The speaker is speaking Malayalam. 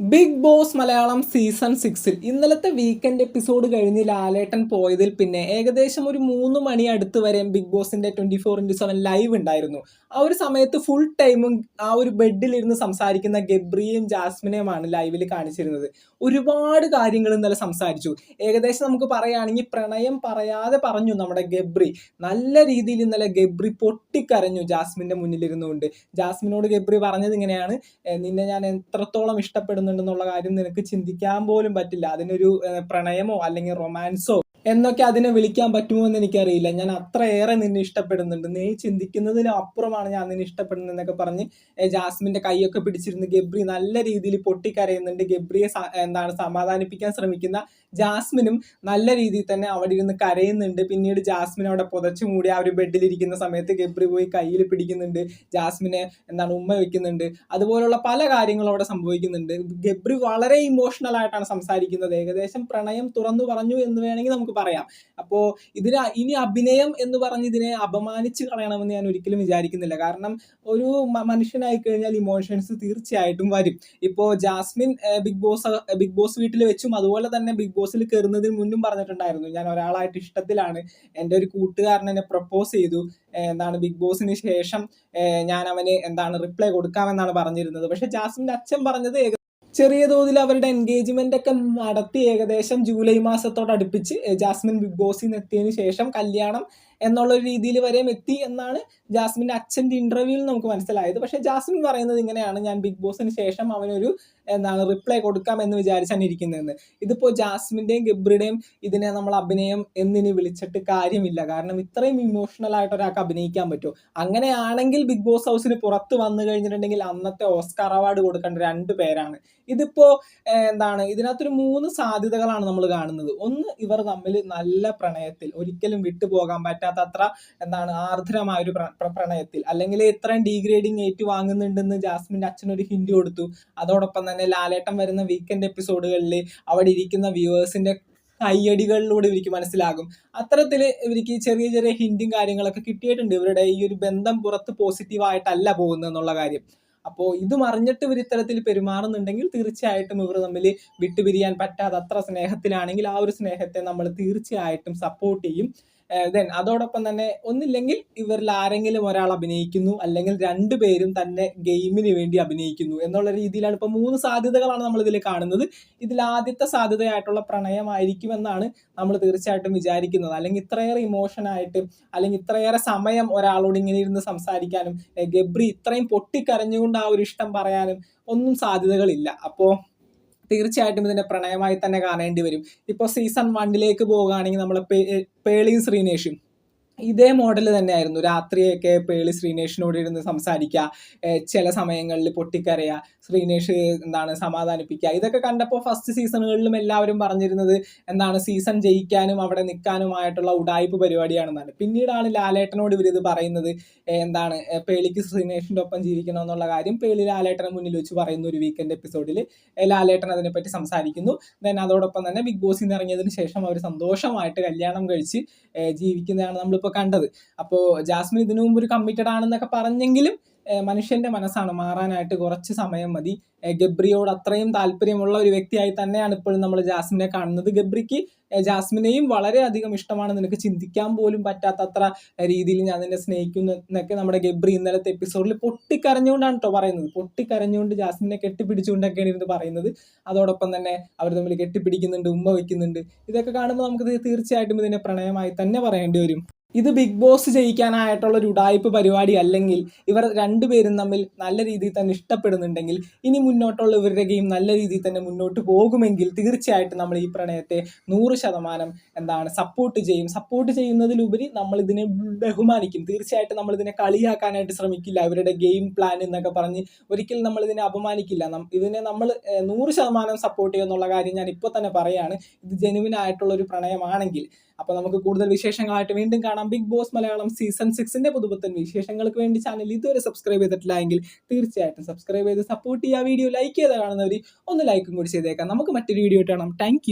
ബിഗ് ബോസ് മലയാളം സീസൺ 6 ഇന്നലത്തെ വീക്കെൻഡ് എപ്പിസോഡ് കഴിഞ്ഞ് ലാലേട്ടൻ പോയതിൽ പിന്നെ ഏകദേശം ഒരു 3 മണി അടുത്ത് വരെ ബിഗ് ബോസിന്റെ 24x7 ലൈവ് ഉണ്ടായിരുന്നു. ആ ഒരു സമയത്ത് ഫുൾ ടൈമും ആ ഒരു ബെഡിലിരുന്ന് സംസാരിക്കുന്ന ഗബ്രിയെയും ജാസ്മിനെയുമാണ് ലൈവിൽ കാണിച്ചിരുന്നത്. ഒരുപാട് കാര്യങ്ങൾ ഇന്നലെ സംസാരിച്ചു. ഏകദേശം നമുക്ക് പറയുകയാണെങ്കിൽ പ്രണയം പറയാതെ പറഞ്ഞു നമ്മുടെ ഗബ്രി. നല്ല രീതിയിൽ ഇന്നലെ ഗബ്രി പൊട്ടിക്കരഞ്ഞു ജാസ്മിന്റെ മുന്നിലിരുന്നുകൊണ്ട്. ജാസ്മിനോട് ഗബ്രി പറഞ്ഞത് ഇങ്ങനെയാണ്, നിന്നെ ഞാൻ എത്രത്തോളം ഇഷ്ടപ്പെടുന്നുണ്ടെന്നുള്ള കാര്യം നിനക്ക് ചിന്തിക്കാൻ പോലും പറ്റില്ല. അതിനൊരു പ്രണയമോ അല്ലെങ്കിൽ റൊമാൻസോ എന്നൊക്കെ അതിനെ വിളിക്കാൻ പറ്റുമോ എന്ന് എനിക്കറിയില്ല. ഞാൻ അത്രയേറെ നിന്നെ ഇഷ്ടപ്പെടുന്നുണ്ട്, നീ ചിന്തിക്കുന്നതിലും അപ്പുറമാണ് ഞാൻ നിന്നെ ഇഷ്ടപ്പെടുന്നത് എന്നൊക്കെ പറഞ്ഞ് ജാസ്മിന്റെ കൈയൊക്കെ പിടിച്ചിരുന്ന് ഗബ്രി നല്ല രീതിയിൽ പൊട്ടിക്കരയുന്നുണ്ട്. ഗബ്രിയെ സമാധാനിപ്പിക്കാൻ ശ്രമിക്കുന്ന ജാസ്മിനും നല്ല രീതിയിൽ തന്നെ അവിടെ ഇരുന്ന് കരയുന്നുണ്ട്. പിന്നീട് ജാസ്മിൻ അവിടെ പുതച്ചു മൂടി ആ ഒരു ബെഡിലിരിക്കുന്ന സമയത്ത് ഗബ്രി പോയി കയ്യിൽ പിടിക്കുന്നുണ്ട്, ജാസ്മിനെ ഉമ്മ വെക്കുന്നുണ്ട്. അതുപോലുള്ള പല കാര്യങ്ങളും അവിടെ സംഭവിക്കുന്നുണ്ട്. ഗബ്രി വളരെ ഇമോഷണൽ ആയിട്ടാണ് സംസാരിക്കുന്നത്. ഏകദേശം പ്രണയം തുറന്നു പറഞ്ഞു എന്ന് വേണമെങ്കിൽ നമുക്ക് പറയാം. അപ്പോൾ ഇനി അഭിനയം എന്ന് പറഞ്ഞ് ഇതിനെ അപമാനിച്ച് കളയണമെന്ന് ഞാൻ ഒരിക്കലും വിചാരിക്കുന്നില്ല. കാരണം ഒരു മനുഷ്യനായി കഴിഞ്ഞാൽ ഇമോഷൻസ് തീർച്ചയായിട്ടും വരും. ഇപ്പോൾ ജാസ്മിൻ ബിഗ് ബോസ് വീട്ടിൽ വെച്ചും അതുപോലെ തന്നെ ബിഗ് ബോസിൽ കയറുന്നതിന് മുന്നും പറഞ്ഞിട്ടുണ്ടായിരുന്നു, ഞാൻ ഒരാളായിട്ട് ഇഷ്ടത്തിലാണ്, എൻ്റെ ഒരു കൂട്ടുകാരൻ എന്നെ പ്രപ്പോസ് ചെയ്തു, ബിഗ് ബോസിന് ശേഷം ഞാൻ അവന് റിപ്ലൈ കൊടുക്കാമെന്നാണ് പറഞ്ഞിരുന്നത്. പക്ഷെ ജാസ്മിൻ്റെ അച്ഛൻ പറഞ്ഞത് ചെറിയ തോതിൽ അവരുടെ എൻഗേജ്മെന്റ് ഒക്കെ നടത്തി ഏകദേശം ജൂലൈ മാസത്തോടടുപ്പിച്ച് ജാസ്മിൻ ബിഗ് ബോസിൽ നിന്ന് എത്തിയതിനു ശേഷം കല്യാണം എന്നുള്ള ഒരു രീതിയിൽ വരെയും എത്തി എന്നാണ് ജാസ്മിൻ്റെ അച്ഛൻ്റെ ഇന്റർവ്യൂവിൽ നമുക്ക് മനസ്സിലായത്. പക്ഷെ ജാസ്മിൻ പറയുന്നത് ഇങ്ങനെയാണ്, ഞാൻ ബിഗ് ബോസിന് ശേഷം അവനൊരു റിപ്ലൈ കൊടുക്കാമെന്ന് വിചാരിച്ചാണ് ഇരിക്കുന്നതെന്ന്. ഇതിപ്പോൾ ജാസ്മിൻ്റെയും ഗബ്രിയുടെയും ഇതിനെ നമ്മൾ അഭിനയം എന്നിനി വിളിച്ചിട്ട് കാര്യമില്ല. കാരണം ഇത്രയും ഇമോഷണൽ ആയിട്ട് ഒരാൾക്ക് അഭിനയിക്കാൻ പറ്റുമോ? അങ്ങനെയാണെങ്കിൽ ബിഗ് ബോസ് ഹൗസിന് പുറത്ത് വന്നു കഴിഞ്ഞിട്ടുണ്ടെങ്കിൽ അന്നത്തെ ഓസ്കാർ അവാർഡ് കൊടുക്കേണ്ട 2 പേരാണ്. ഇതിപ്പോ ഇതിനകത്തൊരു 3 സാധ്യതകളാണ് നമ്മൾ കാണുന്നത്. ഒന്ന്, ഇവർ തമ്മിൽ നല്ല പ്രണയത്തിൽ, ഒരിക്കലും വിട്ടുപോകാൻ പറ്റാത്ത അത്ര ആർദ്രമായ ഒരു പ്രണയത്തിൽ, അല്ലെങ്കിൽ ഇത്രയും ഡീഗ്രേഡിങ് ഏറ്റു വാങ്ങുന്നുണ്ടെന്ന് ജാസ്മിൻ്റെ അച്ഛനൊരു ഹിന്റ് കൊടുത്തു. അതോടൊപ്പം തന്നെ ലാലേട്ടൻ വരുന്ന വീക്കെൻഡ് എപ്പിസോഡുകളിൽ അവിടെ ഇരിക്കുന്ന വ്യൂവേഴ്സിന്റെ കയ്യടികളിലൂടെ ഇവർക്ക് മനസ്സിലാകും. അത്തരത്തിൽ ഇവർക്ക് ചെറിയ ചെറിയ ഹിന്റും കാര്യങ്ങളൊക്കെ കിട്ടിയിട്ടുണ്ട്. ഇവരുടെ ഈ ഒരു ബന്ധം പുറത്ത് പോസിറ്റീവായിട്ടല്ല പോകുന്നത് എന്നുള്ള കാര്യം. അപ്പോൾ ഇതും അറിഞ്ഞിട്ട് ഇവർ ഇത്തരത്തിൽ പെരുമാറുന്നുണ്ടെങ്കിൽ തീർച്ചയായിട്ടും ഇവർ തമ്മിൽ വിട്ടുപിരിയാൻ പറ്റാതെ അത്ര സ്നേഹത്തിലാണെങ്കിൽ ആ ഒരു സ്നേഹത്തെ നമ്മൾ തീർച്ചയായിട്ടും സപ്പോർട്ട് ചെയ്യും. അതോടൊപ്പം തന്നെ ഒന്നില്ലെങ്കിൽ ഇവരിൽ ആരെങ്കിലും ഒരാൾ അഭിനയിക്കുന്നു, അല്ലെങ്കിൽ 2 പേരും തന്നെ ഗെയിമിന് വേണ്ടി അഭിനയിക്കുന്നു എന്നുള്ള രീതിയിലാണ് ഇപ്പോൾ 3 സാധ്യതകളാണ് നമ്മൾ ഇതിൽ കാണുന്നത്. ഇതിൽ ആദ്യത്തെ സാധ്യതയായിട്ടുള്ള പ്രണയമായിരിക്കുമെന്നാണ് നമ്മൾ തീർച്ചയായിട്ടും വിചാരിക്കുന്നത്. അല്ലെങ്കിൽ ഇത്രയേറെ ഇമോഷനായിട്ട്, അല്ലെങ്കിൽ ഇത്രയേറെ സമയം ഒരാളോട് ഇങ്ങനെ ഇരുന്ന് സംസാരിക്കാനും ഗബ്രി ഇത്രയും പൊട്ടിക്കരഞ്ഞുകൊണ്ട് ആ ഒരു ഇഷ്ടം പറയാനും ഒന്നും സാധ്യതകളില്ല. അപ്പോൾ തീർച്ചയായിട്ടും ഇതിന്റെ പ്രണയമായി തന്നെ കാണേണ്ടി വരും. ഇപ്പോൾ സീസൺ 1 പോവുകയാണെങ്കിൽ നമ്മൾ പേളിയും ശ്രീനേഷും ഇതേ മോഡൽ തന്നെയായിരുന്നു. രാത്രിയൊക്കെ പേളി ശ്രീനേഷിനോട് ഇരുന്ന് സംസാരിക്കുക, ചില സമയങ്ങളിൽ പൊട്ടിക്കരയുക, ശ്രീനേഷ് സമാധാനിപ്പിക്കുക. ഇതൊക്കെ കണ്ടപ്പോൾ ഫസ്റ്റ് സീസണുകളിലും എല്ലാവരും പറഞ്ഞിരുന്നത് സീസൺ ജയിക്കാനും അവിടെ നിൽക്കാനുമായിട്ടുള്ള ഉഡായിപ്പ് പരിപാടിയാണെന്നാണ്. പിന്നീടാണ് ലാലേട്ടനോട് ഇവരിത് പറയുന്നത്, പേളിക്ക് ശ്രീനേഷിൻ്റെ ഒപ്പം ജീവിക്കണമെന്നുള്ള കാര്യം പേളി ലാലേട്ടനെ മുന്നിൽ വെച്ച് പറയുന്ന ഒരു വീക്കെൻഡ് എപ്പിസോഡിൽ ലാലേട്ടൻ അതിനെപ്പറ്റി സംസാരിക്കുന്നു. അതോടൊപ്പം തന്നെ ബിഗ് ബോസിൽ നിന്ന് ഇറങ്ങിയതിന് ശേഷം അവർ സന്തോഷമായിട്ട് കല്യാണം കഴിച്ച് ജീവിക്കുന്നതാണ് നമ്മളിപ്പോൾ കണ്ടത്. അപ്പോൾ ജാസ്മിൻ ഇതിനു മുമ്പ് ഒരു കമ്മിറ്റഡ് ആണെന്നൊക്കെ പറഞ്ഞെങ്കിലും മനുഷ്യന്റെ മനസ്സാണ്, മാറാനായിട്ട് കുറച്ച് സമയം മതി. ഗബ്രിയോട് അത്രയും താല്പര്യമുള്ള ഒരു വ്യക്തിയായി തന്നെയാണ് ഇപ്പോഴും നമ്മൾ ജാസ്മിനെ കാണുന്നത്. ഗബ്രിക്ക് ജാസ്മിനെയും വളരെയധികം ഇഷ്ടമാണ്, നിനക്ക് ചിന്തിക്കാൻ പോലും പറ്റാത്തത്ര രീതിയിൽ ഞാൻ നിന്നെ സ്നേഹിക്കുന്നു എന്നൊക്കെ നമ്മുടെ ഗബ്രി ഇന്നലത്തെ എപ്പിസോഡിൽ പൊട്ടിക്കരഞ്ഞുകൊണ്ടാണ് പറയുന്നത്. പൊട്ടിക്കരഞ്ഞുകൊണ്ട് ജാസ്മിനെ കെട്ടിപ്പിടിച്ചുകൊണ്ടൊക്കെയാണ് ഇരുന്ന് പറയുന്നത്. അതോടൊപ്പം തന്നെ അവർ തമ്മിൽ കെട്ടിപ്പിടിക്കുന്നുണ്ട്, ഉമ്മ വയ്ക്കുന്നുണ്ട്. ഇതൊക്കെ കാണുമ്പോൾ നമുക്ക് തീർച്ചയായിട്ടും ഇതിനെ പ്രണയമായി തന്നെ പറയേണ്ടി വരും. ഇത് ബിഗ് ബോസ് ജയിക്കാനായിട്ടുള്ള ഒരു ഉഡായിപ്പ് പരിപാടി അല്ലെങ്കിൽ ഇവർ 2 പേരും തമ്മിൽ നല്ല രീതിയിൽ തന്നെ ഇഷ്ടപ്പെടുന്നുണ്ടെങ്കിൽ ഇനി മുന്നോട്ടുള്ള ഇവരുടെ ഗെയിം നല്ല രീതിയിൽ തന്നെ മുന്നോട്ട് പോകുമെങ്കിൽ തീർച്ചയായിട്ടും നമ്മൾ ഈ പ്രണയത്തെ 100% സപ്പോർട്ട് ചെയ്യും. സപ്പോർട്ട് ചെയ്യുന്നതിലുപരി നമ്മൾ ഇതിനെ ബഹുമാനിക്കും. തീർച്ചയായിട്ടും നമ്മൾ ഇതിനെ കളിയാക്കാനായിട്ട് ശ്രമിക്കില്ല. ഇവരുടെ ഗെയിം പ്ലാൻ എന്നൊക്കെ പറഞ്ഞ് ഒരിക്കലും നമ്മൾ ഇതിനെ അപമാനിക്കില്ല. ഇതിനെ നമ്മൾ 100% സപ്പോർട്ട് ചെയ്യുമെന്നുള്ള കാര്യം ഞാൻ ഇപ്പോൾ തന്നെ പറയുകയാണ്. ഇത് ജെനുവിൻ ആയിട്ടുള്ള ഒരു പ്രണയമാണെങ്കിൽ. അപ്പോൾ നമുക്ക് കൂടുതൽ വിശേഷങ്ങളായിട്ട് വീണ്ടും കാണാം. ബിഗ് ബോസ് മലയാളം സീസൺ 6 പുതുപുത്തൻ വിശേഷങ്ങൾക്ക് വേണ്ടി ചാനൽ ഇതുവരെ സബ്സ്ക്രൈബ് ചെയ്തിട്ടില്ല എങ്കിൽ തീർച്ചയായിട്ടും സബ്സ്ക്രൈബ് ചെയ്ത് സപ്പോർട്ട് ചെയ്യുക. വീഡിയോ ലൈക്ക് ചെയ്ത് കാണുന്നവർ ഒന്ന് ലൈക്കും കൂടി ചെയ്തേക്കാം. നമുക്ക് മറ്റൊരു വീഡിയോ കാണാം. താങ്ക്